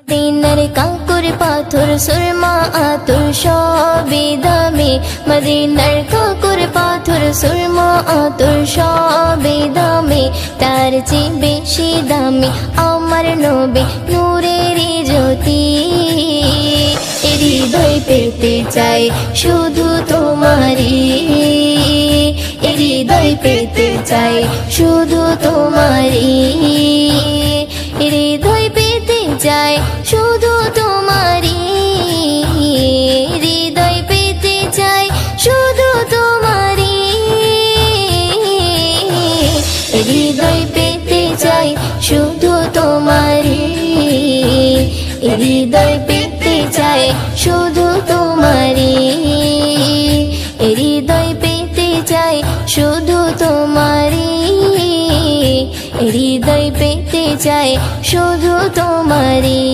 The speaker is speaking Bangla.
মদিনার কাঁকর পাথর সুরমা আতর সবই দামি, মদিনার কাঁকর পাথর সুরমা আতর সবই দামি, তার চেয়ে বেশি দামি আমার নবী নূরের জ্যোতি। হৃদয় পেতে চাই শুধু তোমারি, হৃদয় পেতে চাই শুধু তোমারি, হৃদয় পেতে চাই শুধু তোমারি, হৃদয় পেতে চাই শুধু তোমারি, হৃদয় পেতে চাই শুধু তোমারি, হৃদয় পেতে চাই শুধু তোমারি, হৃদয় পেতে চাই শুধু তোমারি, হৃদয় পেতে চাই শুধু তোমারি।